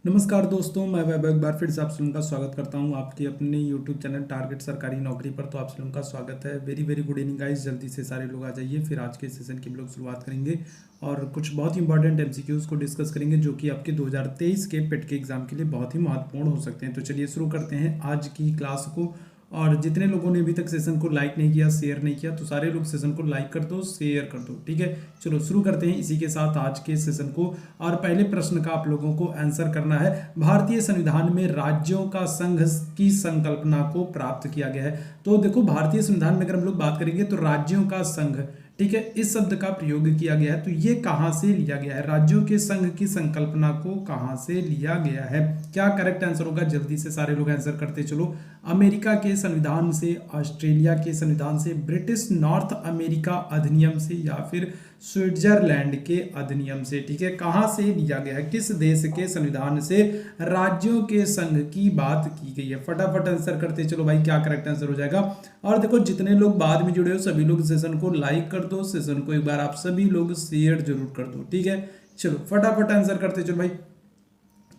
नमस्कार दोस्तों, मैं वैभव एक बार फिर से आप सभी का स्वागत करता हूं आपके अपने YouTube चैनल टारगेट सरकारी नौकरी पर। तो आप सभी का स्वागत है। Very very good evening guys. जल्दी से सारे लोग आ जाइए, फिर आज के सेशन की हम लोग शुरुआत करेंगे और कुछ बहुत ही इंपॉर्टेंट MCQs को डिस्कस करेंगे जो कि आपके 2023 के पेट के एग्जाम के लिए बहुत ही महत्वपूर्ण हो सकते हैं। तो चलिए शुरू करते हैं आज की क्लास को। और जितने लोगों ने अभी तक सेशन को लाइक नहीं किया, शेयर नहीं किया, तो सारे लोग सेशन को लाइक कर दो, शेयर कर दो। ठीक है, चलो शुरू करते हैं इसी के साथ आज के सेशन को। और पहले प्रश्न का आप लोगों को आंसर करना है। भारतीय संविधान में राज्यों का संघ की संकल्पना को प्राप्त किया गया है। तो देखो, भारतीय संविधान में अगर हम लोग बात करेंगे तो राज्यों का संघ, ठीक है, इस शब्द का प्रयोग किया गया है। तो ये कहां से लिया गया है? राज्यों के संघ की संकल्पना को कहां से लिया गया है? क्या करेक्ट आंसर होगा? जल्दी से सारे लोग आंसर करते चलो। अमेरिका के संविधान से, ऑस्ट्रेलिया के संविधान से, ब्रिटिश नॉर्थ अमेरिका अधिनियम से, या फिर स्विट्जरलैंड के अधिनियम से। ठीक है, कहां से लिया गया है? किस देश के संविधान से राज्यों के संघ की बात की गई है? फटाफट आंसर करते चलो भाई, क्या करेक्ट आंसर हो जाएगा। और देखो, जितने लोग बाद में जुड़े हो सभी लोग सेशन को लाइक कर दो, सेशन को एक बार आप सभी लोग शेयर जरूर कर दो। ठीक है, चलो फटाफट आंसर करते चलो भाई।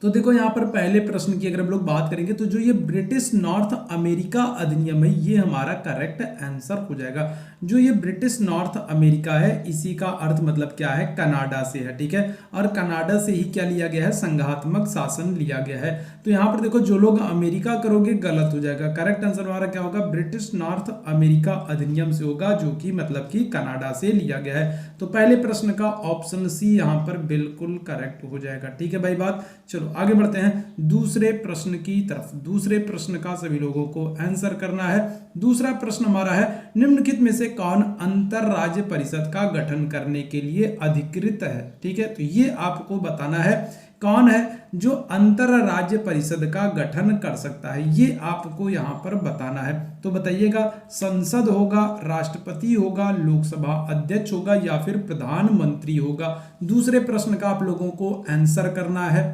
तो देखो, यहाँ पर पहले प्रश्न की अगर हम लोग बात करेंगे तो जो ये ब्रिटिश नॉर्थ अमेरिका अधिनियम है ये हमारा करेक्ट आंसर हो जाएगा। जो ये ब्रिटिश नॉर्थ अमेरिका है इसी का अर्थ मतलब क्या है? कनाडा से है। ठीक है, और कनाडा से ही क्या लिया गया है? संघात्मक शासन लिया गया है। तो यहाँ पर देखो, जो लोग अमेरिका करोगे गलत हो जाएगा। करेक्ट आंसर हमारा क्या होगा? ब्रिटिश नॉर्थ अमेरिका अधिनियम से होगा, जो कि मतलब कि कनाडा से लिया गया है। तो पहले प्रश्न का ऑप्शन सी यहाँ पर बिल्कुल करेक्ट हो जाएगा। ठीक है भाई बात। चलो आगे बढ़ते हैं दूसरे प्रश्न की तरफ। दूसरे प्रश्न का सभी लोगों को आंसर करना है। दूसरा प्रश्न हमारा है, निम्नलिखित में से कौन अंतर राज्य परिषद का गठन करने के लिए अधिकृत है? ठीक है, तो ये आपको बताना है कौन है जो अंतर राज्य परिषद का गठन कर सकता है, ये आपको यहां पर बताना है। तो बताइएगा, संसद होगा, राष्ट्रपति होगा, लोकसभा अध्यक्ष होगा, या फिर प्रधानमंत्री होगा? दूसरे प्रश्न का आप लोगों को आंसर करना है।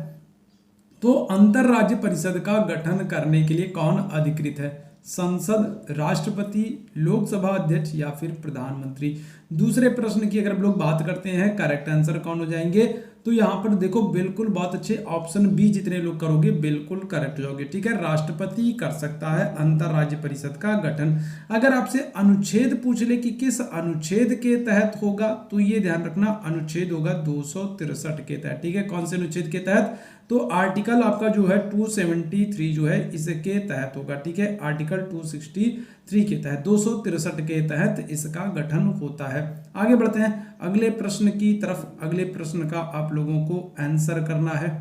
तो अंतर राज्य परिषद का गठन करने के लिए कौन अधिकृत है? संसद, राष्ट्रपति, लोकसभा अध्यक्ष, या फिर प्रधानमंत्री? दूसरे प्रश्न की अगर हम लोग बात करते हैं, करेक्ट आंसर कौन हो जाएंगे? तो यहां पर देखो, बिल्कुल बहुत अच्छे, ऑप्शन बी जितने लोग करोगे बिल्कुल करेक्ट हो जाओगे। ठीक है, राष्ट्रपति कर सकता है अंतर राज्य परिषद का गठन। अगर आपसे अनुच्छेद पूछ ले कि किस अनुच्छेद के तहत होगा, तो ये ध्यान रखना, अनुच्छेद होगा 263 के तहत। ठीक है, कौन से अनुच्छेद के तहत? तो आर्टिकल आपका जो है 273 जो है इसके तहत होगा। ठीक है, आर्टिकल 263 के तहत, 263 के तहत इसका गठन होता है। आगे बढ़ते हैं अगले प्रश्न की तरफ। अगले प्रश्न का आप लोगों को आंसर करना है।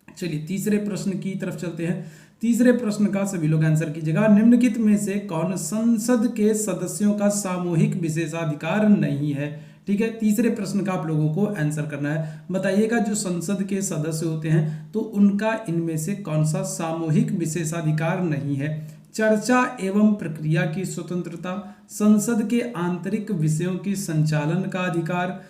चलिए तीसरे प्रश्न की तरफ चलते हैं। तीसरे प्रश्न का सभी लोग आंसर कीजिएगा। निम्नलिखित में से कौन संसद के सदस्यों का सामूहिक विशेषाधिकार नहीं है? ठीक है, तीसरे प्रश्न का आप लोगों को आंसर करना है। बताइएगा, जो संसद के सदस्य होते हैं तो उनका इनमें से कौन सा सामूहिक विशेषाधिकार नहीं है? चर्चा एवं प्रक्रिया की स्वतंत्रता, संसद के आंतरिक विषयों की संचालन का अधिकार,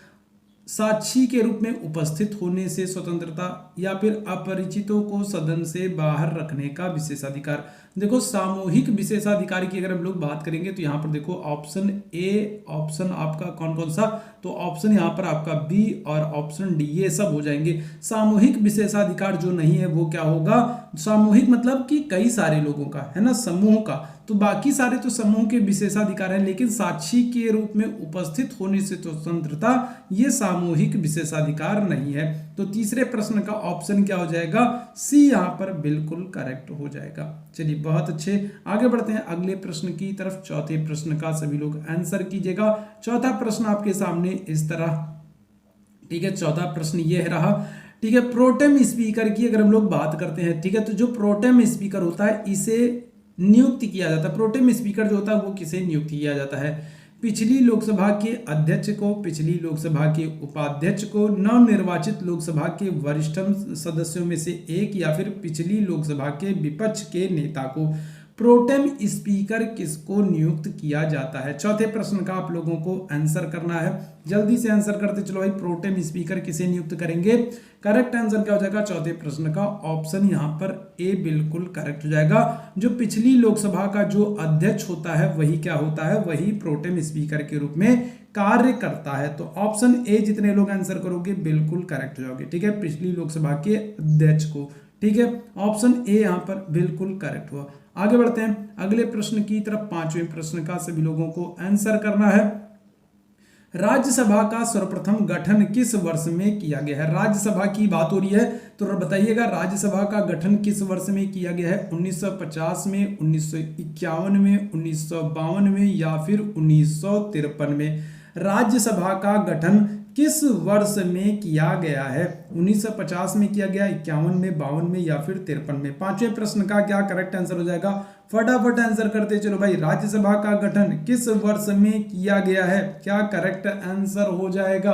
साक्षी के रूप में उपस्थित होने से स्वतंत्रता, या फिर अपरिचितों को सदन से बाहर रखने का विशेषाधिकार? देखो, सामूहिक विशेषाधिकार की अगर हम लोग बात करेंगे तो यहाँ पर देखो, ऑप्शन ए, ऑप्शन आपका कौन कौन सा? तो ऑप्शन यहाँ पर आपका बी और ऑप्शन डी, ये सब हो जाएंगे। सामूहिक विशेषाधिकार जो नहीं है वो क्या होगा? सामूहिक मतलब कि कई सारे लोगों का, है ना, समूह का। तो बाकी सारे तो समूह के विशेषाधिकार हैं, लेकिन साक्षी के रूप में उपस्थित होने से स्वतंत्रता, ये सामूहिक विशेषाधिकार नहीं है। तो तीसरे प्रश्न का ऑप्शन क्या हो जाएगा? सी यहाँ पर बिल्कुल करेक्ट हो जाएगा। चलिए बहुत अच्छे, आगे बढ़ते हैं अगले प्रश्न की तरफ। चौथे प्रश्न का सभी लोग आंसर कीजिएगा। चौथा प्रश्न आपके सामने इस तरह, ठीक है, चौथा प्रश्न ये रहा। ठीक है, प्रोटेम स्पीकर की अगर हम लोग बात करते हैं, ठीक है, तो जो प्रोटेम स्पीकर होता है इसे नियुक्त किया जाता है। प्रोटेम स्पीकर जो होता है वो किसे नियुक्त किया जाता है? पिछली लोकसभा के अध्यक्ष को, पिछली लोकसभा के उपाध्यक्ष को, नवनिर्वाचित लोकसभा के वरिष्ठ सदस्यों में से एक, या फिर पिछली लोकसभा के विपक्ष के नेता को? प्रोटेम स्पीकर किसको नियुक्त किया जाता है। चौथे प्रश्न का आप लोगों को आंसर करना है, जल्दी से आंसर करते चलो भाई। प्रोटेम स्पीकर किसे नियुक्त करेंगे? करेक्ट आंसर क्या हो जाएगा चौथे प्रश्न का? ऑप्शन यहाँ पर ए बिल्कुल करेक्ट हो जाएगा। जो पिछली लोकसभा का जो अध्यक्ष होता है वही क्या होता है? वही प्रोटेम स्पीकर के रूप में कार्य करता है। तो ऑप्शन ए जितने लोग आंसर करोगे बिल्कुल करेक्ट हो जाओगे, ठीक है, पिछली लोकसभा के अध्यक्ष को, ठीक है, ऑप्शन ए यहाँ पर बिल्कुल करेक्ट हुआ। आगे बढ़ते हैं अगले प्रश्न की तरफ। पांचवें प्रश्न का सभी लोगों को आंसर करना है। राज्यसभा का सर्वप्रथम गठन किस वर्ष में किया गया है? राज्यसभा की बात हो रही है तो बताइएगा राज्यसभा का गठन किस वर्ष में किया गया है? 1950 में, 1951 में, 1952 में या फिर 1953 में? राज्यसभा का गठन किस वर्ष में किया गया है? 1950 में किया गया, 51 में, 52 में या फिर 53 में? पांचवें प्रश्न का क्या करेक्ट आंसर हो जाएगा? फटाफट आंसर करते चलो भाई। राज्यसभा का गठन किस वर्ष में किया गया है? क्या करेक्ट आंसर हो जाएगा?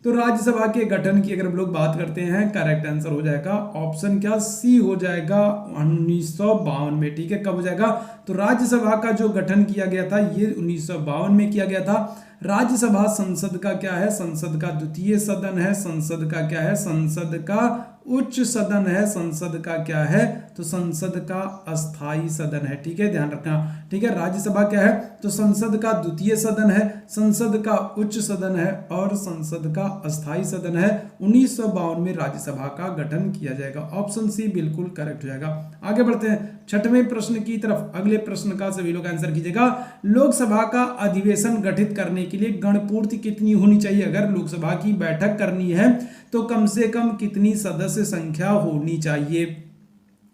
तो राज्यसभा के गठन की अगर हम लोग बात करते हैं, करेक्ट आंसर हो जाएगा ऑप्शन क्या? सी हो जाएगा 1952 में, ठीक है। कब हो जाएगा? तो राज्यसभा का जो गठन किया गया था ये 1952 में किया गया था। राज्यसभा संसद का क्या है? संसद का द्वितीय सदन है। संसद का क्या है? संसद का उच्च सदन है। संसद का क्या है? तो संसद का अस्थाई सदन है, ठीक है, ध्यान रखना, ठीक है। राज्यसभा क्या है? तो संसद का द्वितीय सदन है, संसद का उच्च सदन है और संसद का अस्थाई सदन है। 1952 में राज्यसभा का गठन किया जाएगा। ऑप्शन सी बिल्कुल करेक्ट हो जाएगा। आगे बढ़ते हैं छठवें प्रश्न की तरफ। अगले प्रश्न का सभी लोग आंसर कीजिएगा। लोकसभा का अधिवेशन गठित करने के लिए गणपूर्ति कितनी होनी चाहिए? अगर लोकसभा की बैठक करनी है तो कम से कम कितनी सदस्य संख्या होनी चाहिए?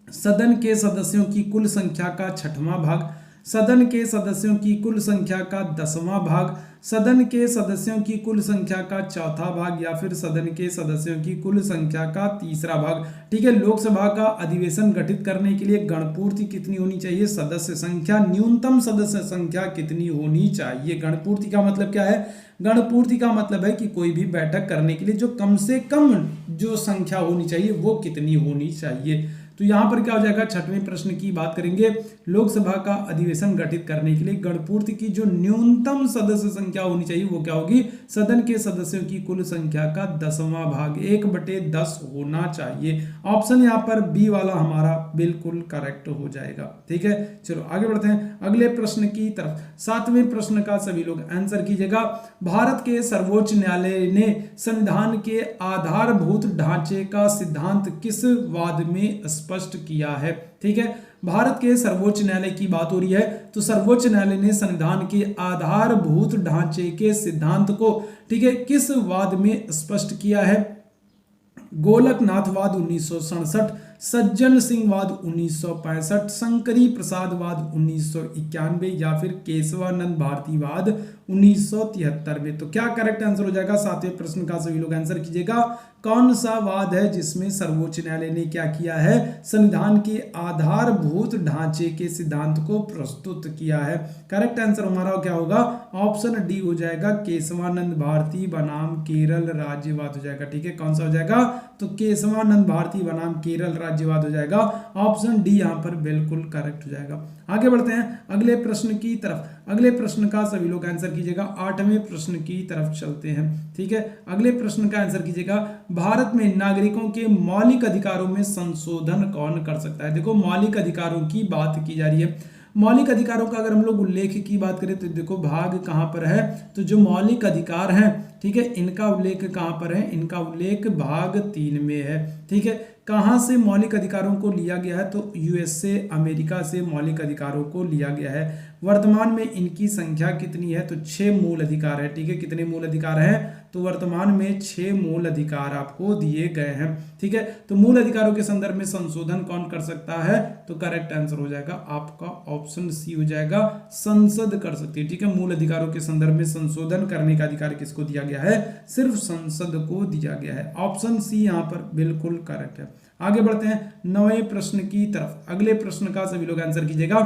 सदन के सदस्यों की कुल संख्या का 6वां भाग, सदन के सदस्यों की कुल संख्या का 10वां भाग, सदन के सदस्यों की कुल संख्या का 4था भाग या फिर सदन के सदस्यों की कुल संख्या का 3रा भाग, ठीक है। लोकसभा का अधिवेशन गठित करने के लिए गणपूर्ति कितनी होनी चाहिए? सदस्य संख्या, न्यूनतम सदस्य संख्या कितनी होनी चाहिए? गणपूर्ति का मतलब क्या है? गणपूर्ति का मतलब है कि कोई भी बैठक करने के लिए जो कम से कम जो संख्या होनी चाहिए वो कितनी होनी चाहिए। तो यहां पर क्या हो जाएगा? छठवें प्रश्न की बात करेंगे। लोकसभा का अधिवेशन गठित करने के लिए गणपूर्ति की जो न्यूनतम सदस्य संख्या होनी चाहिए वो क्या होगी? सदन के सदस्यों की कुल संख्या का 10वां भाग, 1/10 होना चाहिए। ऑप्शन यहाँ पर बी वाला हमारा बिल्कुल करेक्ट हो जाएगा, ठीक है। चलो आगे बढ़ते हैं अगले प्रश्न की तरफ। 7वें प्रश्न का सभी लोग आंसर कीजिएगा। भारत के सर्वोच्च न्यायालय ने संविधान के आधारभूत ढांचे का सिद्धांत किस वाद में स्पष्ट किया है? ठीक है, भारत के सर्वोच्च न्यायालय की बात हो रही है तो सर्वोच्च न्यायालय ने संविधान के आधारभूत ढांचे के सिद्धांत को, ठीक है, किस वाद में स्पष्ट किया है? गोलकनाथवाद 1967, सज्जन सिंह वाद 1965, शंकरी प्रसाद वाद 1991 या फिर केशवानंद भारती वाद 1973 में? तो क्या करेक्ट आंसर हो जाएगा? 7वें प्रश्न का सभी लोग आंसर कीजिएगा। कौन सा वाद है जिसमें सर्वोच्च न्यायालय ने क्या किया है? संविधान के आधारभूत ढांचे के सिद्धांत को प्रस्तुत किया है। करेक्ट आंसर हमारा क्या होगा? ऑप्शन डी हो जाएगा, केशवानंद भारती बनाम केरल राज्यवाद हो जाएगा, ठीक है। कौन सा हो जाएगा? तो केशवानंद भारती बनाम केरल राज्यवाद हो जाएगा। ऑप्शन डी यहाँ पर बिल्कुल करेक्ट हो जाएगा। आगे बढ़ते हैं अगले प्रश्न की तरफ। अगले प्रश्न का सभी लोग आंसर कीजिएगा। 8वें प्रश्न की तरफ चलते हैं, ठीक है। अगले प्रश्न का आंसर कीजिएगा। भारत में नागरिकों के मौलिक अधिकारों में संशोधन कौन कर सकता है? देखो मौलिक अधिकारों की बात की जा रही है। मौलिक अधिकारों का अगर हम लोग उल्लेख की बात करें तो देखो भाग कहाँ पर है? तो जो मौलिक अधिकार हैं, ठीक है, इनका उल्लेख कहाँ पर है? इनका उल्लेख भाग 3 में है, ठीक है। कहाँ से मौलिक अधिकारों को लिया गया है? तो यूएसए, अमेरिका से मौलिक अधिकारों को लिया गया है। वर्तमान में इनकी संख्या कितनी है? तो 6 मूल अधिकार है, ठीक है। कितने मूल अधिकार हैं? तो वर्तमान में 6 मूल अधिकार आपको दिए गए हैं, ठीक है। तो मूल अधिकारों के संदर्भ में संशोधन कौन कर सकता है? तो करेक्ट आंसर हो जाएगा आपका ऑप्शन सी हो जाएगा, संसद कर सकती है, ठीक है। मूल अधिकारों के संदर्भ में संशोधन करने का अधिकार किसको दिया गया है? सिर्फ संसद को दिया गया है। ऑप्शन सी यहाँ पर बिल्कुल करेक्ट है। आगे बढ़ते हैं 9वें प्रश्न की तरफ। अगले प्रश्न का सभी लोग आंसर कीजिएगा।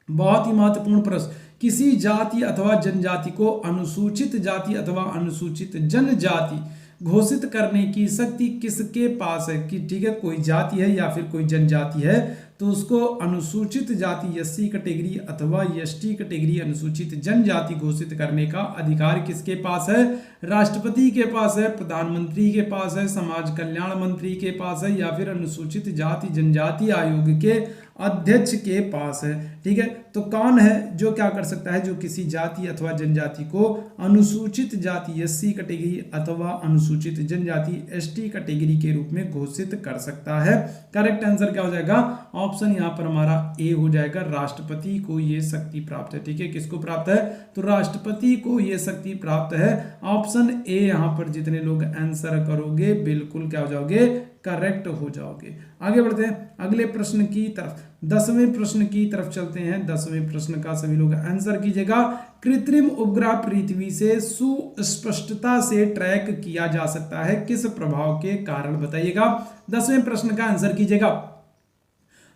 बहुत ही महत्वपूर्ण प्रश्न। किसी जाति अथवा जनजाति को अनुसूचित जाति अथवा अनुसूचित जनजाति घोषित करने की शक्ति किसके पास है? कि ठीक है, कोई जाति है या फिर कोई जनजाति है तो उसको अनुसूचित जाति एससी कैटेगरी अथवा एसटी कैटेगरी अनुसूचित जनजाति घोषित करने का अधिकार किसके पास है? राष्ट्रपति के पास है, प्रधानमंत्री के पास है, समाज कल्याण मंत्री के पास है, या फिर अनुसूचित जाति जनजाति आयोग के अध्यक्ष के पास है। ठीक है, तो कौन है जो क्या कर सकता है? जो किसी जाति अथवा जनजाति को अनुसूचित जाति एससी कैटेगरी अथवा अनुसूचित जनजाति एसटी कैटेगरी के रूप में घोषित कर सकता है। करेक्ट आंसर क्या हो जाएगा? ऑप्शन यहाँ पर हमारा ए हो जाएगा, राष्ट्रपति को ये शक्ति प्राप्त है। ठीक है, किसको प्राप्त है? तो राष्ट्रपति को ये शक्ति प्राप्त है। ऑप्शन ए यहाँ पर जितने लोग आंसर करोगे बिल्कुल क्या हो जाओगे? करेक्ट हो जाओगे। आगे बढ़ते हैं अगले प्रश्न की तरफ। 10वें प्रश्न की तरफ चलते हैं। 10वें प्रश्न का सभी लोग आंसर कीजिएगा। कृत्रिम उपग्रह पृथ्वी से सुस्पष्टता से ट्रैक किया जा सकता है, किस प्रभाव के कारण? बताइएगा। 10वें प्रश्न का आंसर कीजिएगा।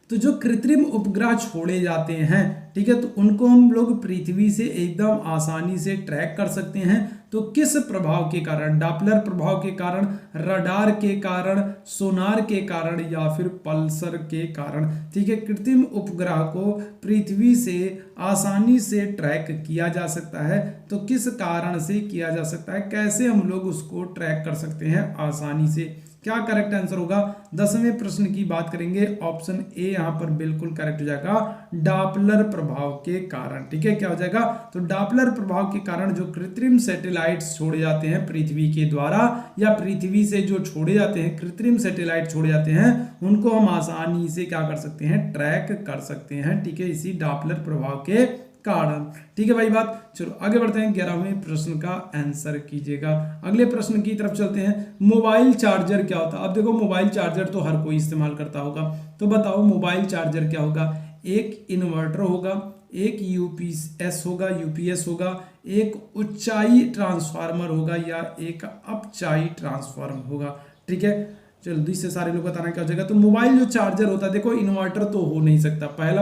तो जो कृत्रिम उपग्रह छोड़े जाते हैं, ठीक है, तो उनको हम लोग पृथ्वी से एकदम आसानी से ट्रैक कर सकते हैं। तो किस प्रभाव के कारण? डॉपलर प्रभाव के कारण, रडार के कारण, सोनार के कारण, या फिर पल्सर के कारण? ठीक है, कृत्रिम उपग्रह को पृथ्वी से आसानी से ट्रैक किया जा सकता है। तो किस कारण से किया जा सकता है? कैसे हम लोग उसको ट्रैक कर सकते हैं आसानी से? क्या करेक्ट आंसर होगा? 10वें प्रश्न की बात करेंगे। ऑप्शन ए यहां पर बिल्कुल करेक्ट हो जाएगा, डॉपलर प्रभाव के कारण। ठीक है, क्या हो जाएगा? तो डॉपलर प्रभाव के कारण जो कृत्रिम सैटेलाइट्स छोड़े जाते हैं पृथ्वी के द्वारा, या पृथ्वी से जो छोड़े जाते हैं कृत्रिम सैटेलाइट छोड़े जाते हैं, उनको हम आसानी से क्या कर सकते हैं? ट्रैक कर सकते हैं। ठीक है, इसी डॉपलर प्रभाव के कारण। ठीक है भाई बात। चलो आगे बढ़ते हैं। 11वें प्रश्न का आंसर कीजिएगा। अगले प्रश्न की तरफ चलते हैं। मोबाइल चार्जर क्या होता है? अब देखो, मोबाइल चार्जर तो हर कोई इस्तेमाल करता होगा, तो बताओ मोबाइल चार्जर क्या होगा? एक इन्वर्टर होगा, एक यूपीएस होगा, एक ऊंचाई ट्रांसफार्मर होगा, या एक अपचाई ट्रांसफार्मर होगा। ठीक है, जल्दी से सारे लोग बताना क्या हो जाएगा। तो मोबाइल जो चार्जर होता है, देखो इन्वर्टर तो हो नहीं सकता, पहला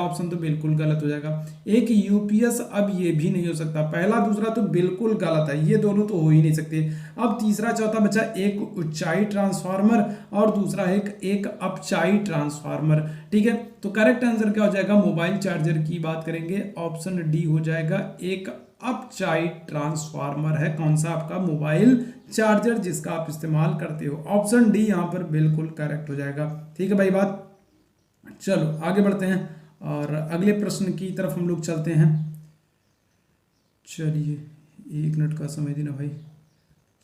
ऑप्शन तो बिल्कुल गलत हो जाएगा। एक यूपीएस, अब ये भी नहीं हो सकता, पहला दूसरा तो बिल्कुल गलत है, ये दोनों तो हो ही नहीं सकते। अब तीसरा चौथा बचा एक ऊंचाई ट्रांसफार्मर और दूसरा एक अपचाई ट्रांसफार्मर। ठीक है, तो करेक्ट आंसर क्या हो जाएगा? मोबाइल चार्जर की बात करेंगे, ऑप्शन डी हो जाएगा, एक अपचाई ट्रांसफार्मर है कौन सा? आपका मोबाइल चार्जर जिसका आप इस्तेमाल करते हो। ऑप्शन डी यहां पर बिल्कुल करेक्ट हो जाएगा। ठीक है भाई बात। चलो आगे बढ़ते हैं और अगले प्रश्न की तरफ हम लोग चलते हैं। चलिए 1 मिनट का समय देना भाई।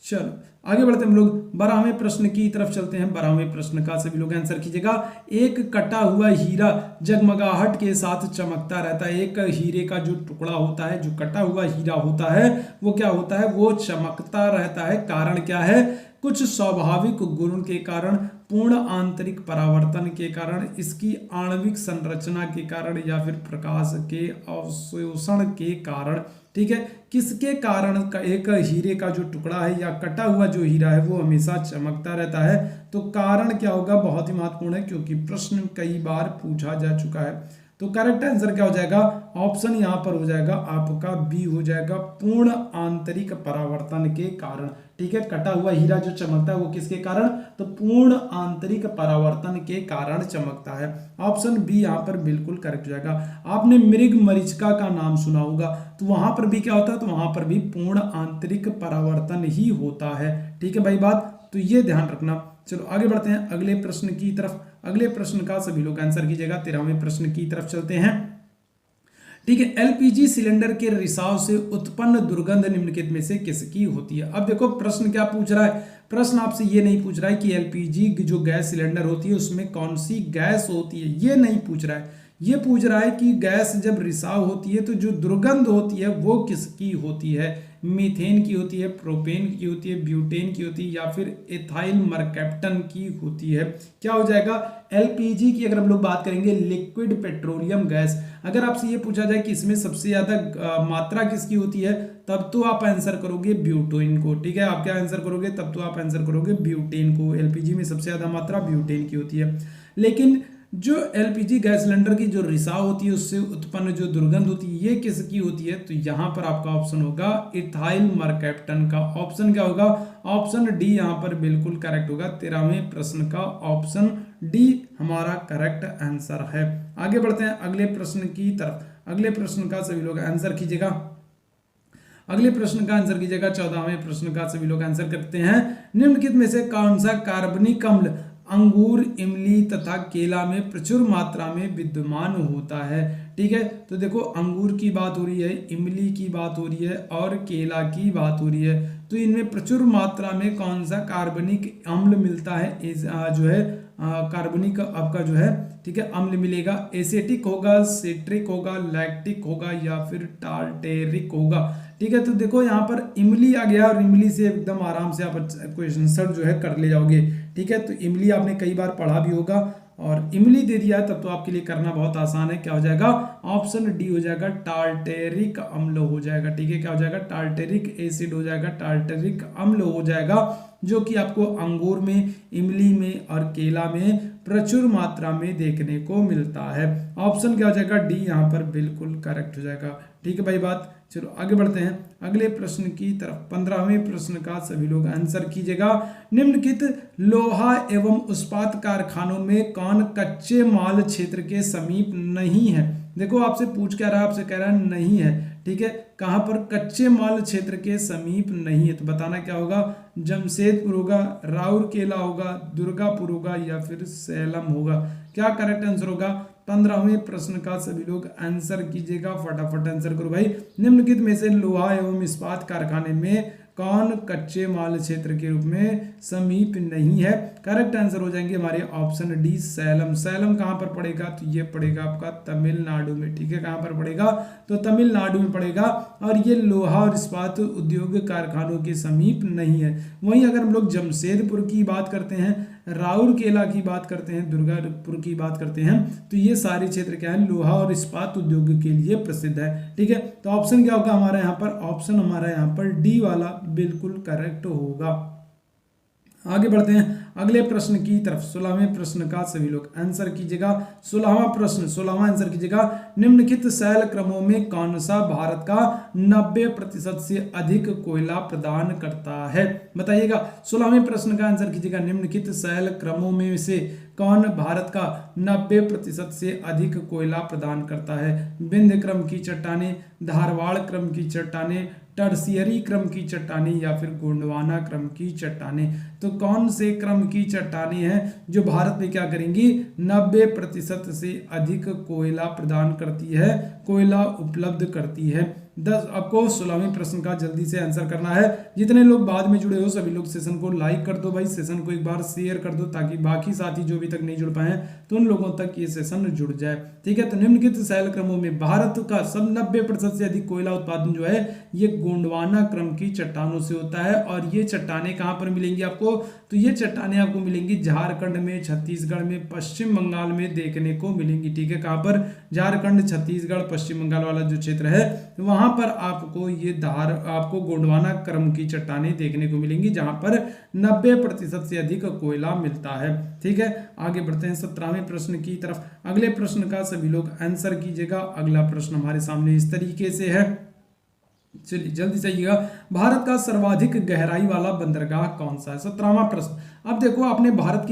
चलो आगे बढ़ते हैं हम लोग 12वें प्रश्न की तरफ चलते हैं। 12वें प्रश्न का सभी लोग आंसर कीजिएगा। एक कटा हुआ हीरा जगमगाहट के साथ चमकता रहता है। एक हीरे का जो टुकड़ा होता है, जो कटा हुआ हीरा होता है, वो क्या होता है? वो चमकता रहता है। कारण क्या है? कुछ स्वाभाविक गुण के कारण, पूर्ण आंतरिक परावर्तन के कारण, इसकी आणविक संरचना के कारण, या फिर प्रकाश के अवशोषण के कारण। ठीक है, किसके कारण का एक हीरे का जो टुकड़ा है या कटा हुआ जो हीरा है वो हमेशा चमकता रहता है? तो कारण क्या होगा? बहुत ही महत्वपूर्ण है क्योंकि प्रश्न कई बार पूछा जा चुका है। तो करेक्ट आंसर क्या हो जाएगा? ऑप्शन यहां पर हो जाएगा आपका बी हो जाएगा, पूर्ण आंतरिक परावर्तन के कारण। ठीक है, कटा हुआ हीरा जो चमकता है वो किसके कारण? तो पूर्ण आंतरिक परावर्तन के कारण चमकता है। ऑप्शन बी यहां पर बिल्कुल करेक्ट हो जाएगा। आपने मृग मरीचिका का नाम सुना होगा, तो वहां पर भी क्या होता है? तो वहां पर भी पूर्ण आंतरिक परावर्तन ही होता है। ठीक है भाई बात, तो ये ध्यान रखना। चलो आगे बढ़ते हैं अगले प्रश्न की तरफ। अगले प्रश्न का सभी लोग आंसर कीजिएगा। 13वें प्रश्न की तरफ चलते हैं। ठीक है, एलपीजी सिलेंडर के रिसाव से उत्पन्न दुर्गंध निम्नलिखित में से किसकी होती है? अब देखो प्रश्न क्या पूछ रहा है। प्रश्न आपसे ये नहीं पूछ रहा है कि एलपीजी जो गैस सिलेंडर होती है उसमें कौन सी गैस होती है, ये नहीं पूछ रहा है। ये पूछ रहा है कि गैस जब रिसाव होती है तो जो दुर्गंध होती है वो किसकी होती है? मीथेन की होती है, प्रोपेन की होती है, ब्यूटेन की होती है, या फिर एथाइल मरकैप्टन की होती है? क्या हो जाएगा? एलपीजी की अगर हम लोग बात करेंगे, लिक्विड पेट्रोलियम गैस, अगर आपसे ये पूछा जाए कि इसमें सबसे ज्यादा मात्रा किसकी होती है, तब तो आप आंसर करोगे ब्यूटेन को। ठीक है, आप क्या आंसर करोगे? तब तो आप आंसर करोगे ब्यूटेन को। एलपीजी में सबसे ज्यादा मात्रा ब्यूटेन की होती है। लेकिन जो एलपीजी गैस सिलेंडर की जो रिसाव होती है उससे उत्पन्न जो दुर्गंध होती है ये किसकी होती है? तो यहाँ पर आपका ऑप्शन होगा इथाइल मरकैप्टन का। ऑप्शन क्या होगा? ऑप्शन डी यहाँ पर बिल्कुल करेक्ट होगा। 13वें प्रश्न का ऑप्शन डी हमारा करेक्ट आंसर है। आगे बढ़ते हैं अगले प्रश्न की तरफ। अगले प्रश्न का सभी लोग आंसर कीजिएगा। अगले प्रश्न का आंसर कीजिएगा। 14वें प्रश्न का सभी लोग आंसर करते हैं। निम्नलिखित में से कौन सा कार्बनिक अम्ल अंगूर, इमली तथा केला में प्रचुर मात्रा में विद्यमान होता है? ठीक है, तो देखो अंगूर की बात हो रही है, इमली की बात हो रही है और केला की बात हो रही है। तो इनमें प्रचुर मात्रा में कौन सा कार्बनिक अम्ल मिलता है? जो है कार्बनिक आपका जो है ठीक है अम्ल मिलेगा। एसिटिक होगा, सिट्रिक होगा, लैक्टिक होगा या फिर टार्टेरिक होगा। ठीक है, तो देखो यहाँ पर इमली आ गया और इमली से एकदम आराम से आप क्वेश्चन आंसर जो है कर ले जाओगे। ठीक है, तो इमली आपने कई बार पढ़ा भी होगा और इमली दे दिया तब तो आपके लिए करना बहुत आसान है। क्या हो जाएगा? ऑप्शन डी हो जाएगा, टार्टेरिक अम्ल हो जाएगा। ठीक है, क्या हो जाएगा? टार्टेरिक एसिड हो जाएगा, टार्टेरिक अम्ल हो जाएगा, जो कि आपको अंगूर में, इमली में और केला में प्रचुर मात्रा में देखने को मिलता है। ऑप्शन क्या हो जाएगा? डी यहाँ पर बिल्कुल करेक्ट हो जाएगा। ठीक है भाई बात। चलो आगे बढ़ते हैं अगले प्रश्न की तरफ। 15वें प्रश्न का सभी लोग आंसर कीजिएगा। निम्नलिखित लोहा एवं इस्पात कारखानों में कौन कच्चे माल क्षेत्र के समीप नहीं है? देखो आपसे पूछ क्या रहा है, आपसे कह रहा है नहीं है। ठीक है, कहां पर कच्चे माल क्षेत्र के समीप नहीं है? तो बताना क्या होगा? जमशेदपुर होगा, राउरकेला होगा, दुर्गापुर होगा या फिर सैलम होगा। क्या करेक्ट आंसर होगा? 15वें प्रश्न का सभी लोग आंसर कीजिएगा, फटाफट आंसर करो भाई। निम्नलिखित में से लोहा एवं इस्पात कारखाने में कौन कच्चे माल क्षेत्र के रूप में समीप नहीं है? करेक्ट आंसर हो जाएंगे हमारे ऑप्शन डी सैलम। सैलम कहां पर पड़ेगा? तो ये पड़ेगा आपका तमिलनाडु में। ठीक है, कहां पर पड़ेगा? तो तमिलनाडु में पड़ेगा और ये लोहा और इस्पात उद्योग कारखानों के समीप नहीं है। वहीं अगर हम लोग जमशेदपुर की बात करते हैं, राउरकेला की बात करते हैं, दुर्गापुर की बात करते हैं, तो ये सारे क्षेत्र क्या है? लोहा और इस्पात उद्योग के लिए प्रसिद्ध है। ठीक है, तो ऑप्शन क्या होगा हमारा यहाँ पर? ऑप्शन हमारा यहाँ पर डी वाला बिल्कुल करेक्ट होगा। आगे बढ़ते हैं अगले प्रश्न की तरफ। 16वें प्रश्न का सभी लोग आंसर कीजिएगा। 16वां आंसर कीजिएगा। निम्नलिखित शैल क्रमों में कौन सा भारत का 90% से अधिक कोयला प्रदान करता है? बताइएगा। 16वें प्रश्न का आंसर कीजिएगा। निम्नलिखित शैल क्रमों में से कौन भारत का 90% से अधिक कोयला प्रदान करता है? विंध्य क्रम की चट्टानें, धारवाड़ क्रम की चट्टानें, टर्सियरी क्रम की चट्टानें या फिर गोंडवाना क्रम की चट्टानें? तो कौन से क्रम की चट्टानें हैं जो भारत में क्या करेंगी? 90% से अधिक कोयला प्रदान करती है, कोयला उपलब्ध करती है। 10 आपको 16वें प्रश्न का जल्दी से आंसर करना है। जितने लोग बाद में जुड़े हो सभी लोग सेशन को लाइक कर दो भाई, सेशन को एक बार शेयर कर दो ताकि बाकी साथी जो अभी तक नहीं जुड़ पाए हैं तो उन लोगों तक ये सेशन जुड़ जाए। ठीक है, तो निम्नलिखित शैल क्रमों में भारत का सब 90% से अधिक कोयला उत्पादन जो है ये गोंडवाना क्रम की चट्टानों से होता है। और ये चट्टानें कहाँ पर मिलेंगी आपको? तो ये चट्टानें आपको मिलेंगी झारखंड में, छत्तीसगढ़ में, पश्चिम बंगाल में देखने को मिलेंगी। ठीक है, कहाँ पर? झारखंड, छत्तीसगढ़, पश्चिम बंगाल वाला जो क्षेत्र है वहां पर आपको ये आपको गोंडवाना क्रम की चट्टानें देखने को मिलेंगी जहां पर 90% से अधिक कोयला मिलता है। ठीक है, आगे बढ़ते हैं 17वें प्रश्न की तरफ। अगले प्रश्न का सभी लोग आंसर कीजिएगा। अगला प्रश्न हमारे सामने इस तरीके से है, चलिए जल्दी से आइएगा। भारत का सर्वाधिक गहराई वाला बंदरगाह कौन सा है? 17वां प्रश्न। अब देखो आपने भारत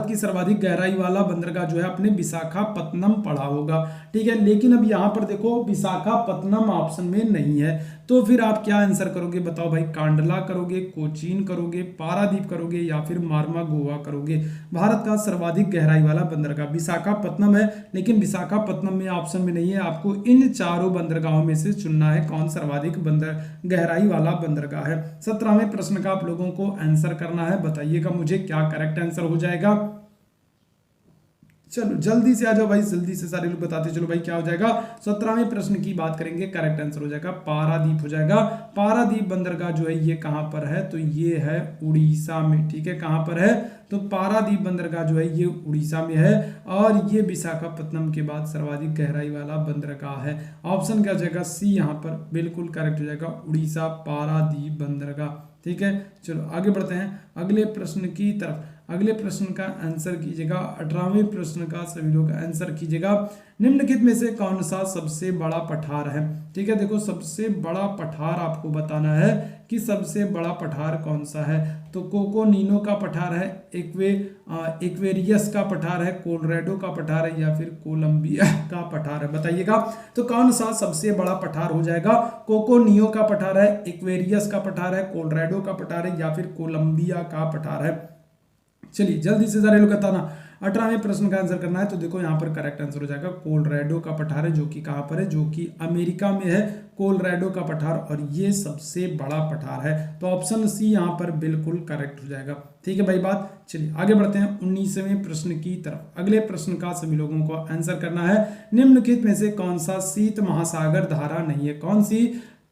की सर्वाधिक गहराई वाला बंदरगाह जो है आपने विशाखापत्तनम पढ़ा होगा। ठीक है, लेकिन अब यहाँ पर देखो विशाखापत्तनम ऑप्शन में नहीं है, तो फिर आप क्या आंसर करोगे? बताओ भाई। कांडला करोगे, कोचीन करोगे, पारादीप करोगे या फिर मार्मा गोवा करोगे? भारत का सर्वाधिक गहराई वाला बंदरगाह विशाखापत्तनम है, लेकिन विशाखापत्तनम में ऑप्शन में नहीं है। आपको इन चारों बंदरगाहों में से चुनना है कौन सर्वाधिक गहराई वाला बंदरगाह है। 17वें प्रश्न का आप लोगों को आंसर करना है। बताइएगा मुझे क्या करेक्ट आंसर हो जाएगा। चलो जल्दी से आ जाओ भाई, जल्दी से सारे लोग बताते चलो भाई क्या हो जाएगा। 17वें प्रश्न की बात करेंगे, करेक्ट आंसर हो जाएगा पारादीप हो जाएगा। पारादीप बंदरगाह जो है ये कहां पर है? तो ये है उड़ीसा में। ठीक है, कहां पर है? तो पारादीप बंदरगाह जो है ये उड़ीसा में है और ये विशाखापत्तनम के बाद सर्वाधिक गहराई वाला बंदरगाह है। ऑप्शन क्या हो जाएगा? सी यहाँ पर बिल्कुल करेक्ट हो जाएगा, उड़ीसा पारादीप बंदरगाह। ठीक है, चलो आगे बढ़ते हैं अगले प्रश्न की तरफ। अगले प्रश्न का आंसर कीजिएगा। 18वें प्रश्न का सभी लोग आंसर कीजिएगा। निम्नलिखित में से कौन सा सबसे बड़ा पठार है? ठीक है, देखो सबसे बड़ा पठार आपको बताना है कि सबसे बड़ा पठार कौन सा है। तो कोकोनीनो का पठार है, एक्वेरियस का पठार है, कोलोराडो का पठार है, या फिर कोलंबिया का पठार है? बताइएगा तो कौन सा सबसे बड़ा पठार हो जाएगा? कोकोनियो का पठार है, एक्वेरियस का पठार है, कोलोराडो का पठार है, या फिर कोलंबिया का पठार है? चलिए जल्दी से सारे लोग बताना। 18वें प्रश्न का आंसर करना है। तो देखो यहाँ पर करेक्ट आंसर हो जाएगा कोलोराडो का पठार है, जो कि कहाँ पर है? जो कि अमेरिका में है, कोलोराडो का पठार, और ये सबसे बड़ा पठार है। तो ऑप्शन सी यहाँ पर बिल्कुल करेक्ट हो जाएगा। ठीक है भाई बात। चलिए आगे बढ़ते हैं 19वें प्रश्न की तरफ। अगले प्रश्न का सभी लोगों को आंसर करना है। निम्नलिखित में से कौन सा शीत महासागर धारा नहीं है? कौन सी,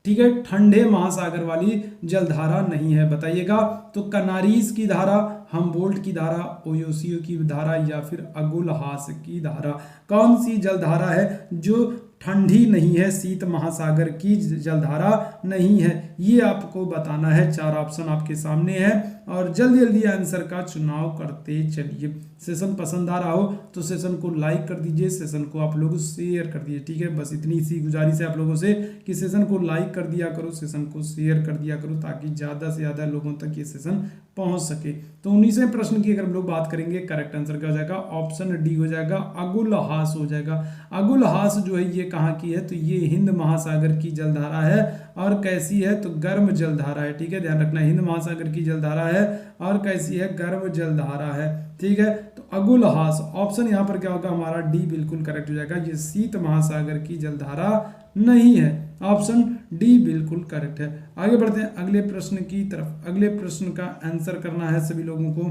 ठीक है, ठंडे महासागर वाली जलधारा नहीं है? बताइएगा तो कनारीज की धारा, हमबोल्ट की धारा, ओयोसियो की धारा, या फिर अगुलहास की धारा? कौन सी जलधारा है जो ठंडी नहीं है, शीत महासागर की जलधारा नहीं है? ये आपको बताना है। 4 ऑप्शन आपके सामने है और जल्दी जल्दी आंसर का चुनाव करते चलिए। सेशन पसंद आ रहा हो तो सेशन को लाइक कर दीजिए, सेशन को आप लोग शेयर कर दीजिए। ठीक है, बस इतनी सी गुजारिश है आप लोगों से कि सेशन को लाइक कर दिया करो, सेशन को शेयर कर दिया करो, ताकि ज़्यादा से ज़्यादा लोगों तक ये सेशन पहुंच सके। तो 19वें प्रश्न की अगर हम लोग बात करेंगे, करेक्ट आंसर क्या हो जाएगा? ऑप्शन डी हो जाएगा, अगुलहास हो जाएगा। अगुलहास जो है ये कहाँ की है? तो ये हिंद महासागर की जलधारा है। और कैसी है? तो गर्म जलधारा है। ठीक है, ध्यान रखना, हिंद महासागर की जलधारा है और कैसी है? गर्म जलधारा है। ठीक है, तो अगुलहास ऑप्शन यहाँ पर क्या होगा हमारा? डी बिल्कुल करेक्ट हो जाएगा। ये शीत महासागर की जलधारा नहीं है। ऑप्शन डी बिल्कुल करेक्ट है। आगे बढ़ते हैं अगले प्रश्न की तरफ। अगले प्रश्न का आंसर करना है सभी लोगों को।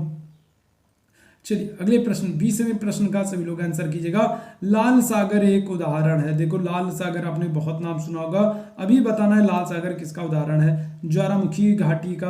चलिए अगले प्रश्न 20वें प्रश्न का सभी लोग आंसर कीजिएगा। लाल सागर एक उदाहरण है। देखो लाल सागर आपने बहुत नाम सुना होगा, अभी बताना है लाल सागर किसका उदाहरण है? ज्वालामुखी घाटी का,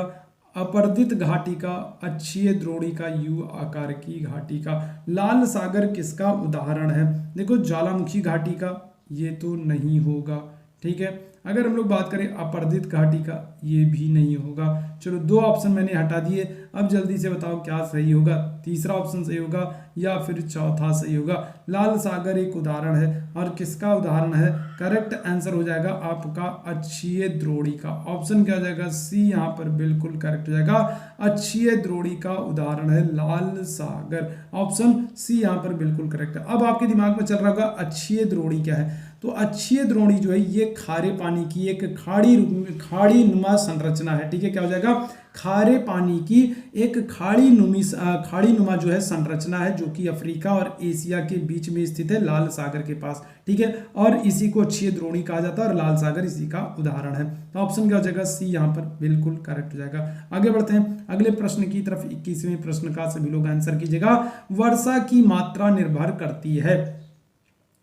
अपर्दित घाटी का, अक्षीय द्रोणी का, यू आकार की घाटी का? लाल सागर किसका उदाहरण है? देखो ज्वालामुखी घाटी का ये तो नहीं होगा। ठीक है, अगर हम लोग बात करें अपर्दित घाटी का, ये भी नहीं होगा। चलो 2 ऑप्शन मैंने हटा दिए, अब जल्दी से बताओ क्या सही होगा? तीसरा ऑप्शन सही होगा या फिर चौथा सही होगा? लाल सागर एक उदाहरण है और किसका उदाहरण है? करेक्ट आंसर हो जाएगा आपका अक्षीय द्रोणी का। ऑप्शन क्या हो जाएगा? सी यहाँ पर बिल्कुल करेक्ट हो जाएगा। अक्षीय द्रोणी का उदाहरण है लाल सागर। ऑप्शन सी यहाँ पर बिल्कुल करेक्ट है। अब आपके दिमाग में चल रहा होगा अक्षीय द्रोणी क्या है? तो अक्षीय द्रोणी जो है ये खारे पानी की एक खाड़ी नुमा संरचना है। ठीक है, क्या हो जाएगा? खारे पानी की एक खाड़ी नुमा जो है संरचना है, जो कि अफ्रीका और एशिया के बीच में स्थित है, लाल सागर के पास। ठीक है, और इसी को अक्षीय द्रोणी कहा जाता है और लाल सागर इसी का उदाहरण है। तो ऑप्शन क्या हो जाएगा? सी यहाँ पर बिल्कुल करेक्ट हो जाएगा। आगे बढ़ते हैं अगले प्रश्न की तरफ। 21वें प्रश्न का सभी लोग आंसर कीजिएगा। वर्षा की मात्रा निर्भर करती है,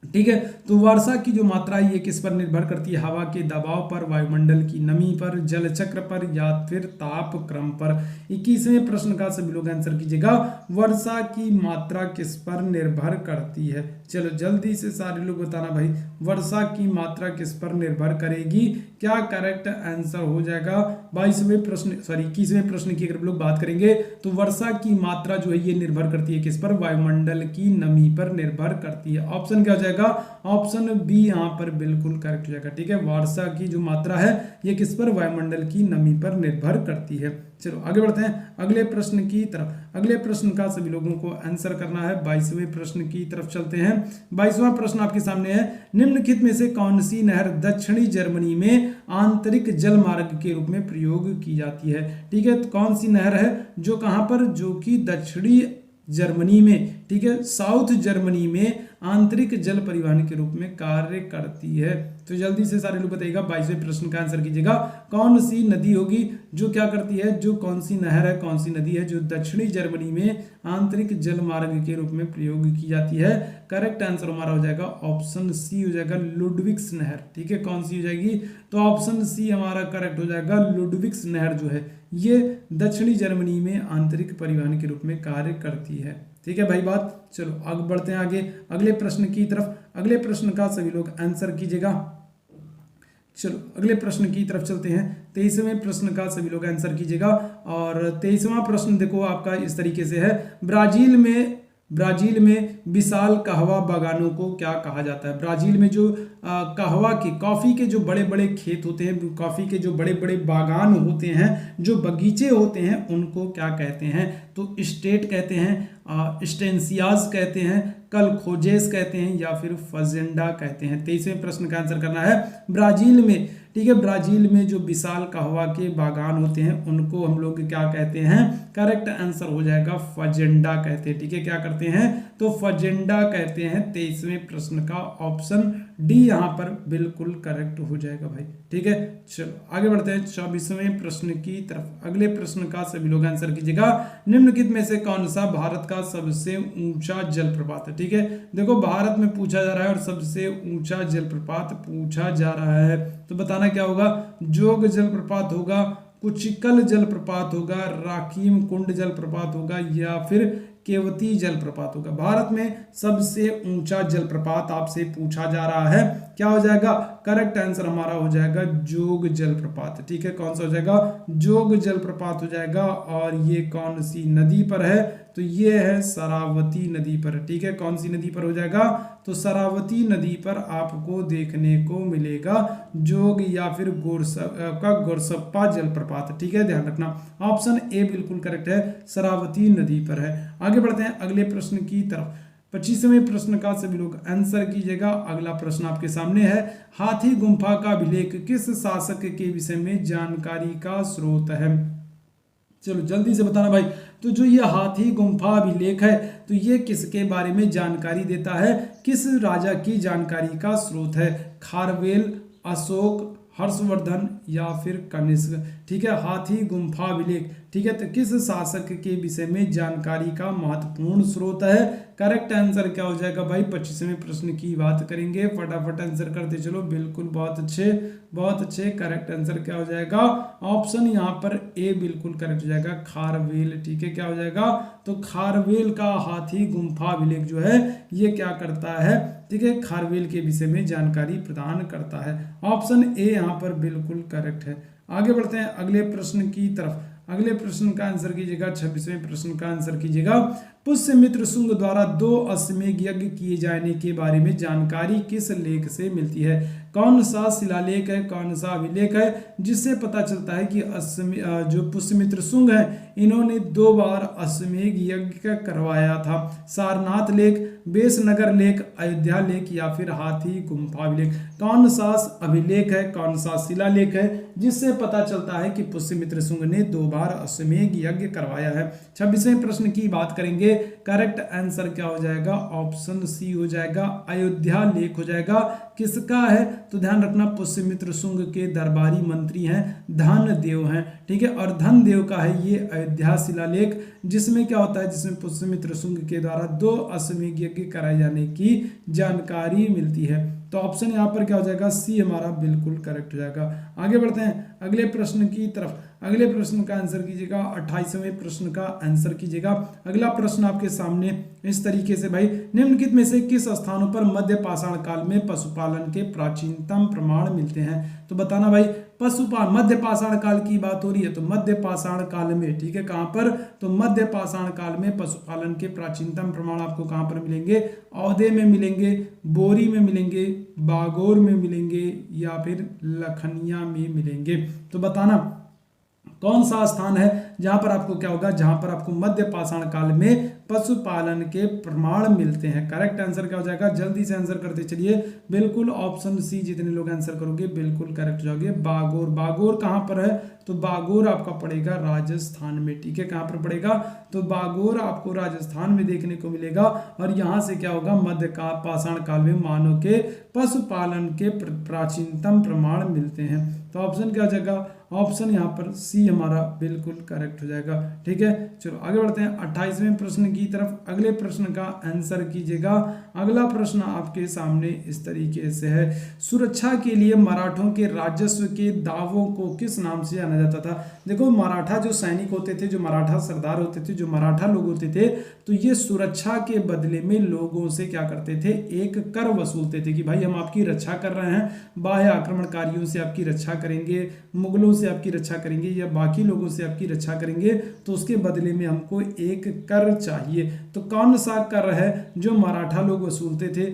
ठीक है, तो वर्षा की जो मात्रा है ये किस पर निर्भर करती है? हवा के दबाव पर, वायुमंडल की नमी पर, जल चक्र पर, या फिर ताप क्रम पर? 21वें प्रश्न का सभी लोग आंसर कीजिएगा। वर्षा की मात्रा किस पर निर्भर करती है? चलो जल्दी से सारे लोग बताना भाई, वर्षा की मात्रा किस पर निर्भर करेगी? क्या करेक्ट आंसर हो जाएगा? 21वें प्रश्न की अगर हम लोग बात करेंगे तो वर्षा की मात्रा जो है ये निर्भर करती है किस पर? वायुमंडल की नमी पर निर्भर करती है। ऑप्शन क्या हो जाएगा? ऑप्शन बी यहाँ पर बिल्कुल करेक्ट हो जाएगा। ठीक है, वर्षा की जो मात्रा है ये किस पर? वायुमंडल की नमी पर निर्भर करती है। चलो आगे बढ़ते हैं अगले प्रश्न की तरफ। अगले प्रश्न का सभी लोगों को आंसर करना है। 22वें प्रश्न की तरफ चलते हैं। 22वां प्रश्न आपके सामने है। निम्नलिखित में से कौन सी नहर दक्षिणी जर्मनी में आंतरिक जल मार्ग के रूप में प्रयोग की जाती है? ठीक है, तो कौन सी नहर है जो कहां पर? जो कि दक्षिणी जर्मनी में, ठीक है, साउथ जर्मनी में आंतरिक जल परिवहन के रूप में कार्य करती है। तो जल्दी से सारे लोग बताइएगा, 22वें प्रश्न का आंसर कीजिएगा। कौन सी नदी होगी जो क्या करती है? जो कौन सी नहर है, कौन सी नदी है जो दक्षिणी जर्मनी में आंतरिक जल मार्ग के रूप में प्रयोग की जाती है? करेक्ट आंसर हमारा हो जाएगा ऑप्शन सी हो जाएगा, लुडविग्स नहर। ठीक है, कौन सी हो जाएगी? तो ऑप्शन सी हमारा करेक्ट हो जाएगा। लुडविग्स नहर जो है ये दक्षिणी जर्मनी में आंतरिक परिवहन के रूप में कार्य करती है। ठीक है भाई बात। चलो आगे बढ़ते हैं आगे अगले प्रश्न की तरफ। अगले प्रश्न का सभी लोग आंसर कीजिएगा। चलो अगले प्रश्न की तरफ चलते हैं। 23वें प्रश्न का सभी लोग आंसर कीजिएगा। और 23वां प्रश्न देखो आपका इस तरीके से है, ब्राजील में विशाल कहवा बागानों को क्या कहा जाता है? ब्राजील में जो कहवा के कॉफी के जो बड़े बड़े खेत होते हैं, कॉफी के जो बड़े बड़े बागान होते हैं, जो बगीचे होते हैं, उनको क्या कहते हैं? तो स्टेट कहते हैं, स्टेंसियाज कहते हैं, कलखोजेस कहते हैं, या फिर फजेंडा कहते हैं। 23वें प्रश्न का आंसर करना है ब्राजील में। ठीक है, ब्राजील में जो विशाल कहवा के बागान होते हैं उनको हम लोग क्या कहते हैं? करेक्ट आंसर हो जाएगा फजेंडा कहते हैं। ठीक है, क्या करते हैं? तो फजेंडा कहते हैं। 23वें प्रश्न का ऑप्शन डी यहाँ पर बिल्कुल करेक्ट हो जाएगा भाई। ठीक है, चलो आगे बढ़ते हैं 24वें प्रश्न की तरफ। अगले प्रश्न का सभी लोग आंसर कीजिएगा। निम्नलिखित में से कौन सा भारत का सबसे ऊंचा जलप्रपात है? ठीक है, देखो भारत में पूछा जा रहा है और सबसे ऊंचा जलप्रपात पूछा जा रहा है, तो बताना क्या होगा? जोग जलप्रपात होगा, कुचिकल जलप्रपात होगा, राकीम कुंड जलप्रपात होगा, या फिर केवती जलप्रपात होगा। भारत में सबसे ऊंचा जलप्रपात आपसे पूछा जा रहा है, क्या हो जाएगा? करेक्ट आंसर हमारा हो जाएगा जोग जलप्रपात। ठीक है, कौन सा हो जाएगा? जोग जलप्रपात हो जाएगा। और ये कौन सी नदी पर है? तो ये है शरावती नदी पर। ठीक है, कौन सी नदी पर हो जाएगा? तो शरावती नदी पर आपको देखने को मिलेगा जोग या फिर गोरसप्पा जलप्रपात। ठीक है, ध्यान रखना ऑप्शन ए बिल्कुल करेक्ट है, शरावती नदी पर है। आगे बढ़ते हैं अगले प्रश्न की तरफ। 25वें प्रश्न का सभी लोग आंसर कीजिएगा। अगला प्रश्न आपके सामने है, हाथी गुम्फा का अभिलेख किस शासक के विषय में जानकारी का स्रोत है? चलो जल्दी से बताना भाई। तो जो ये हाथी गुम्फा अभिलेख है, तो ये किसके बारे में जानकारी देता है? किस राजा की जानकारी का स्रोत है? खारवेल, अशोक, हर्षवर्धन, या फिर कनिष्क? ठीक है, हाथी गुम्फा अभिलेख। ठीक है, तो किस शासक के विषय में जानकारी का महत्वपूर्ण स्रोत है? करेक्ट आंसर क्या हो जाएगा भाई? 25वें प्रश्न की बात करेंगे, फटाफट आंसर करते चलो। बिल्कुल, बहुत अच्छे बहुत अच्छे। करेक्ट आंसर क्या हो जाएगा? ऑप्शन यहाँ पर ए बिल्कुल करेक्ट हो जाएगा, खारवेल। ठीक है, क्या हो जाएगा? तो खारवेल का हाथी गुम्फा अभिलेख जो है ये क्या करता है? ठीक है, खारवेल के विषय में जानकारी प्रदान करता है। ऑप्शन ए यहाँ पर बिल्कुल करेक्ट है। आगे बढ़ते हैं अगले प्रश्न की तरफ। अगले प्रश्न का आंसर कीजिएगा। 26वें प्रश्न का आंसर कीजिएगा। पुष्यमित्र शुंग द्वारा 2 अश्वमेध यज्ञ किए जाने के बारे में जानकारी किस लेख से मिलती है? कौन सा शिलालेख है, कौन सा अभिलेख है जिससे पता चलता है कि जो पुष्यमित्र शुंग है इन्होंने 2 बार अश्वमेध यज्ञ करवाया था? सारनाथ लेख, बेसनगर लेख, अयोध्या लेख, या फिर हाथी गुम्फा अभिलेख? कौन सा अभिलेख है, कौन सा शिलालेख है जिससे पता चलता है कि पुष्यमित्र शुंग ने 2 बार अश्वमेध यज्ञ करवाया है? 26वें प्रश्न की बात करेंगे। करेक्ट आंसर क्या हो जाएगा? ऑप्शन सी हो जाएगा, अयोध्या लेख हो जाएगा। किसका है? तो ध्यान रखना पुष्यमित्र शुंग के दरबारी मंत्री हैं, धनदेव हैं। ठीक है, और धनदेव का है ये अयोध्या शिलालेख, जिसमें क्या होता है? जिसमें पुष्यमित्र शुंग के द्वारा 2 अश्वमेध यज्ञ कराए जाने की जानकारी मिलती है। तो ऑप्शन यहाँ पर क्या हो जाएगा? सी हमारा बिल्कुल करेक्ट हो जाएगा। आगे बढ़ते हैं अगले प्रश्न की तरफ। अगले प्रश्न का आंसर कीजिएगा। 28वें प्रश्न का आंसर कीजिएगा। अगला प्रश्न आपके सामने इस तरीके से भाई, निम्नलिखित में से किस स्थानों पर मध्य पाषाण काल में पशुपालन के प्राचीनतम प्रमाण मिलते हैं? तो बताना भाई। मध्य पाषाण काल की बात हो रही है, तो मध्य पाषाण काल में, ठीक है, कहां पर? तो मध्य पाषाण काल में पशुपालन के प्राचीनतम प्रमाण आपको कहां पर मिलेंगे? औदे में मिलेंगे, बोरी में मिलेंगे, बागोर में मिलेंगे, या फिर लखनिया में मिलेंगे? तो बताना कौन सा स्थान है जहां पर आपको क्या होगा? जहां पर आपको मध्य पाषाण काल में पशुपालन के प्रमाण मिलते हैं। करेक्ट आंसर क्या हो जाएगा? जल्दी से आंसर करते चलिए। बिल्कुल ऑप्शन सी, जितने लोग आंसर करोगे बिल्कुल करेक्ट हो जाओगे। बागोर। बागोर कहां पर है? तो बागोर आपका पड़ेगा राजस्थान में। ठीक है, कहां पर पड़ेगा? तो बागोर आपको राजस्थान में देखने को मिलेगा। और यहां से क्या होगा? मध्य पाषाण काल में मानव के पशुपालन के प्राचीनतम प्रमाण मिलते हैं। तो ऑप्शन क्या हो जाएगा? ऑप्शन यहाँ पर सी हमारा बिल्कुल करेक्ट हो जाएगा। ठीक है, चलो आगे बढ़ते हैं 28वें प्रश्न की तरफ। अगले प्रश्न का आंसर कीजिएगा। अगला प्रश्न आपके सामने इस तरीके से है, सुरक्षा के लिए मराठों के राजस्व के दावों को किस नाम से जाना जाता था? देखो मराठा जो सैनिक होते थे, जो मराठा सरदार होते थे, जो मराठा लोग होते थे, तो ये सुरक्षा के बदले में लोगों से क्या करते थे, एक कर वसूलते थे कि भाई हम आपकी रक्षा कर रहे हैं, बाह्य आक्रमणकारियों से आपकी रक्षा करेंगे, मुगलों से आपकी रक्षा करेंगे या बाकी लोगों से आपकी रक्षा करेंगे, तो उसके बदले में हमको एक कर चाहिए। तो कौन सा कर है जो मराठा लोग वसूलते थे?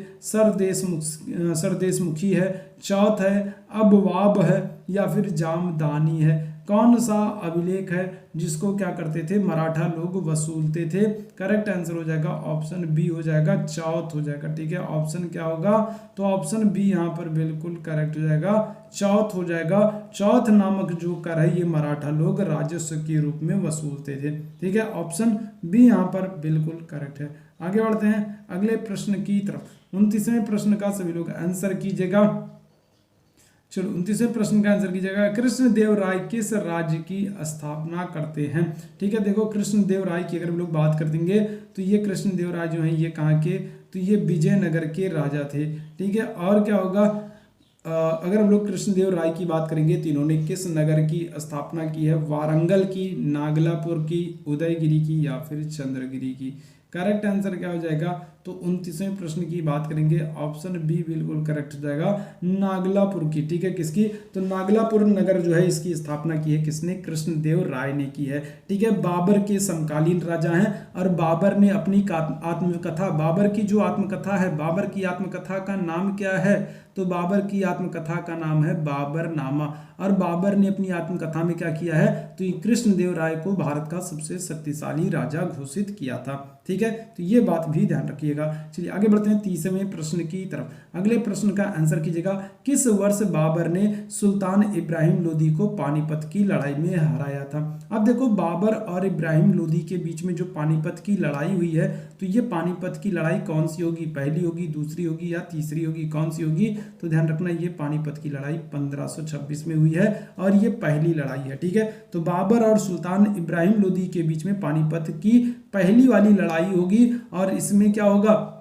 सरदेशमुखी है, चौथ है, अबवाब है या फिर जामदानी है। कौन सा अभिलेख है जिसको क्या करते थे, मराठा लोग वसूलते थे? करेक्ट आंसर हो जाएगा ऑप्शन बी हो जाएगा, चौथ हो जाएगा। ठीक है, ऑप्शन क्या होगा, तो ऑप्शन बी यहाँ पर बिल्कुल करेक्ट हो जाएगा, चौथ हो जाएगा। चौथ नामक जो कर है ये मराठा लोग राजस्व के रूप में वसूलते थे। ठीक है, ऑप्शन बी यहाँ पर बिल्कुल करेक्ट है। आगे बढ़ते हैं अगले प्रश्न की तरफ। 29वें प्रश्न का सभी लोग आंसर कीजिएगा। चलो 29वें प्रश्न का आंसर कीजिएगा, कृष्णदेव राय किस राज्य की स्थापना करते हैं? ठीक है, देखो कृष्णदेव राय की अगर हम लोग बात कर देंगे तो ये कृष्णदेव राय जो है ये कहाँ के, तो ये विजयनगर के राजा थे। ठीक है, और क्या होगा, अगर हम लोग कृष्णदेव राय की बात करेंगे तो इन्होंने किस नगर की स्थापना की है? वारंगल की, नागलापुर की, उदयगिरी की या फिर चंद्रगिरी की? करेक्ट आंसर क्या हो जाएगा, तो 29वें प्रश्न की बात करेंगे, ऑप्शन बी बिल्कुल करेक्ट हो जाएगा, नागलापुर की। ठीक है, किसकी, तो नागलापुर नगर जो है इसकी स्थापना की है किसने? कृष्णदेव राय ने की है। ठीक है, बाबर के समकालीन राजा हैं और बाबर ने अपनी आत्मकथा, बाबर की जो आत्मकथा है, बाबर की आत्मकथा का नाम क्या है? तो बाबर की आत्मकथा का नाम है बाबरनामा। और बाबर ने अपनी आत्मकथा में क्या किया है, तो ये कृष्णदेव राय को भारत का सबसे शक्तिशाली राजा घोषित किया था। ठीक है, तो ये बात भी ध्यान रखिएगा। चलिए आगे बढ़ते हैं 30वें प्रश्न की तरफ। अगले प्रश्न का आंसर कीजिएगा, किस वर्ष बाबर ने सुल्तान इब्राहिम लोदी को पानीपत की लड़ाई में हराया था? अब देखो बाबर और इब्राहिम लोदी के बीच में जो पानीपत की लड़ाई हुई है, तो ये पानीपत की लड़ाई कौन सी होगी? पहली होगी, दूसरी होगी या तीसरी होगी? कौन सी होगी? तो ध्यान रखना ये पानीपत की लड़ाई 1526 में हुई है और ये पहली लड़ाई है। ठीक है, तो बाबर और सुल्तान इब्राहिम लोदी के बीच में पानीपत की पहली वाली लड़ाई होगी और इसमें क्या होगा,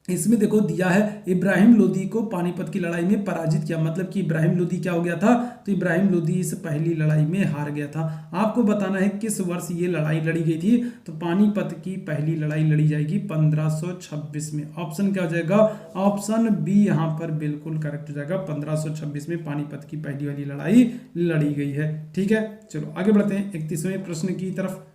इसमें देखो दिया है इब्राहिम लोदी को पानीपत की लड़ाई में पराजित किया, मतलब कि इब्राहिम लोदी क्या हो गया था, तो इब्राहिम लोदी इस पहली लड़ाई में हार गया था। आपको बताना है किस वर्ष ये लड़ाई लड़ी गई थी, तो पानीपत की पहली लड़ाई लड़ी जाएगी 1526 में। ऑप्शन क्या हो जाएगा, ऑप्शन बी यहाँ पर बिल्कुल करेक्ट हो जाएगा, 1526 में पानीपत की पहली वाली लड़ाई लड़ी गई है। ठीक है, चलो आगे बढ़ते हैं 31वें प्रश्न की तरफ।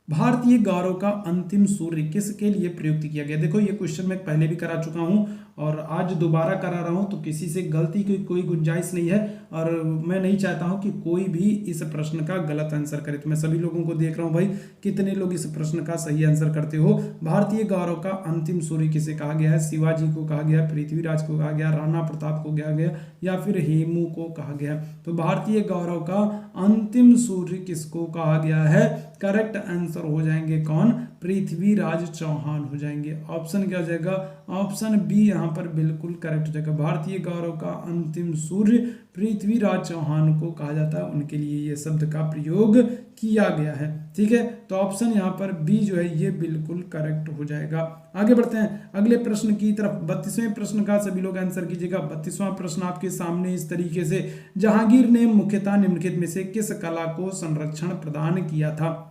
भारतीय गौरव का अंतिम सूर्य किसके लिए प्रयुक्त किया गया? देखो ये क्वेश्चन मैं पहले भी करा चुका हूं और आज दोबारा करा रहा हूं, तो किसी से गलती की कोई गुंजाइश नहीं है और मैं नहीं चाहता हूं कि कोई भी इस प्रश्न का गलत आंसर करे। तो मैं सभी लोगों को देख रहा हूं भाई कितने लोग इस प्रश्न का सही आंसर करते हो। भारतीय गौरव का अंतिम सूर्य किसे कहा गया है? शिवाजी को कहा गया, पृथ्वीराज को कहा गया, राणा प्रताप को कहा गया या फिर हेमू को कहा गया? तो भारतीय गौरव का अंतिम सूर्य किसको कहा गया है? करेक्ट आंसर हो जाएंगे कौन? पृथ्वीराज चौहान हो जाएंगे। ऑप्शन क्या हो जाएगा? ऑप्शन बी यहाँ पर बिल्कुल करेक्ट हो जाएगा। भारतीय गौरव का अंतिम सूर्य पृथ्वीराज चौहान को कहा जाता है, उनके लिए ये शब्द का प्रयोग किया गया है। ठीक है, तो ऑप्शन यहाँ पर बी जो है ये बिल्कुल करेक्ट हो जाएगा। आगे बढ़ते हैं अगले प्रश्न की तरफ। 32वें प्रश्न का सभी लोग आंसर कीजिएगा। 32वां प्रश्न आपके सामने इस तरीके से, जहांगीर ने मुख्यतः निम्नलिखित में से किस कला को संरक्षण प्रदान किया था?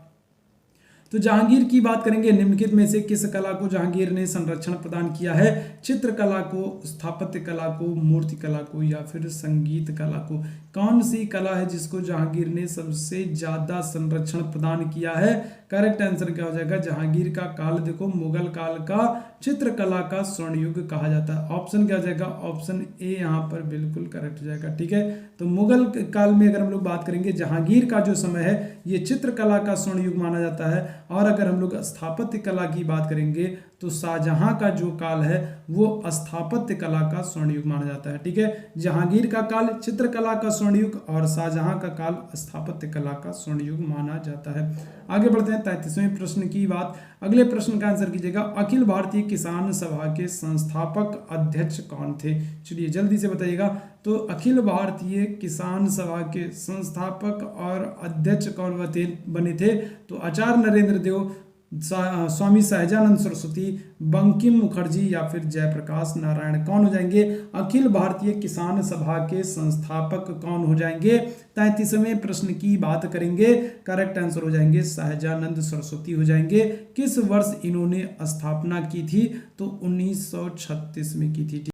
तो जहांगीर की बात करेंगे, निम्नलिखित में से किस कला को जहांगीर ने संरक्षण प्रदान किया है? चित्रकला को, स्थापत्य कला को, मूर्ति कला को या फिर संगीत कला को? कौन सी कला है जिसको जहांगीर ने सबसे ज्यादा संरक्षण प्रदान किया है? करेक्ट आंसर क्या हो जाएगा? जहांगीर का काल देखो मुगल काल का चित्रकला का स्वर्ण युग कहा जाता है। ऑप्शन क्या हो जाएगा? ऑप्शन ए यहाँ पर बिल्कुल करेक्ट हो जाएगा। ठीक है, तो मुगल काल में अगर हम लोग बात करेंगे, जहांगीर का जो समय है ये चित्रकला का स्वर्ण युग माना जाता है। और अगर हम लोग स्थापत्य कला की बात करेंगे तो शाहजहां का जो काल है वो स्थापत्य कला का स्वर्ण युग माना जाता है। ठीक है, जहांगीर का काल चित्रकला का स्वर्ण युग और शाहजहां का काल स्थापत्य कला का स्वर्ण युग माना जाता है। आगे बढ़ते हैं 33वें प्रश्न की बात। अगले प्रश्न का आंसर कीजिएगा, अखिल भारतीय किसान सभा के संस्थापक अध्यक्ष कौन थे? चलिए जल्दी से बताइएगा। तो अखिल भारतीय किसान सभा के संस्थापक और अध्यक्ष कौन बने थे? तो आचार्य नरेंद्र देव, स्वामी सहजानंद सरस्वती, बंकिम मुखर्जी या फिर जयप्रकाश नारायण कौन हो जाएंगे? अखिल भारतीय किसान सभा के संस्थापक कौन हो जाएंगे? 33वें प्रश्न की बात करेंगे, करेक्ट आंसर हो जाएंगे सहजानंद सरस्वती हो जाएंगे। किस वर्ष इन्होंने स्थापना की थी? तो 1936 में की थी।